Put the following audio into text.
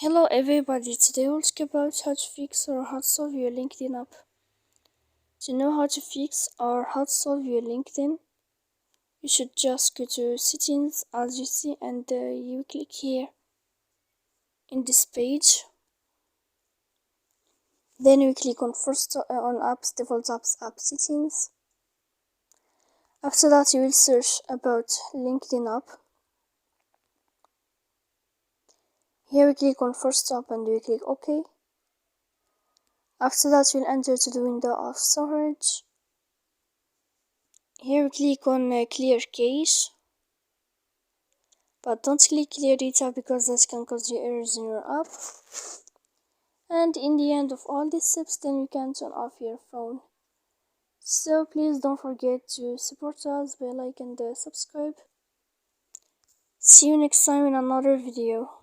Hello everybody, today we'll talk about how to fix or how to solve your LinkedIn app. To know how to fix or how to solve your LinkedIn, you should just go to settings as you see and you click here in this page. Then you click on on apps, default apps, app settings. After that you will search about LinkedIn app. Here we click on first app and we click OK. After that we'll enter to the window of storage. Here we click on clear cache, but don't click clear data because that can cause you errors in your app. And in the end of all these steps, then you can turn off your phone. So please don't forget to support us by like and subscribe. See you next time in another video.